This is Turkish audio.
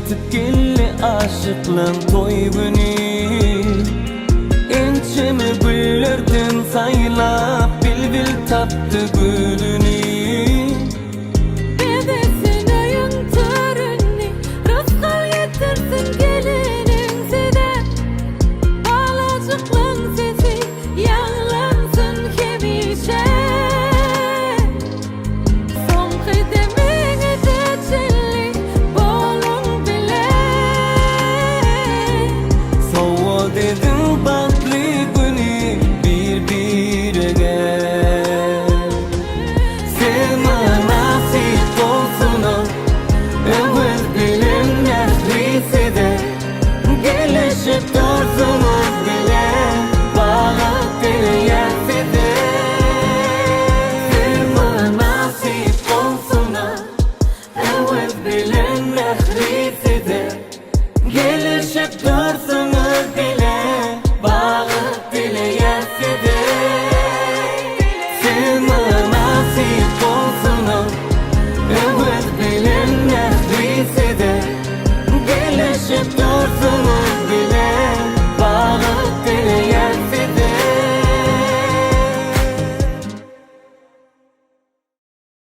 Yetip geldi aşıklığın toy günü. Ençemi güllerden saylap bil taptı gülünü. Dedim baklı günü bir gel. Sana nasip olsun o evvel bilen nehrisi de. Gelişip dursunuz bile bağlı dünyası de. Sana nasip olsun o evvel bilen nehrisi de.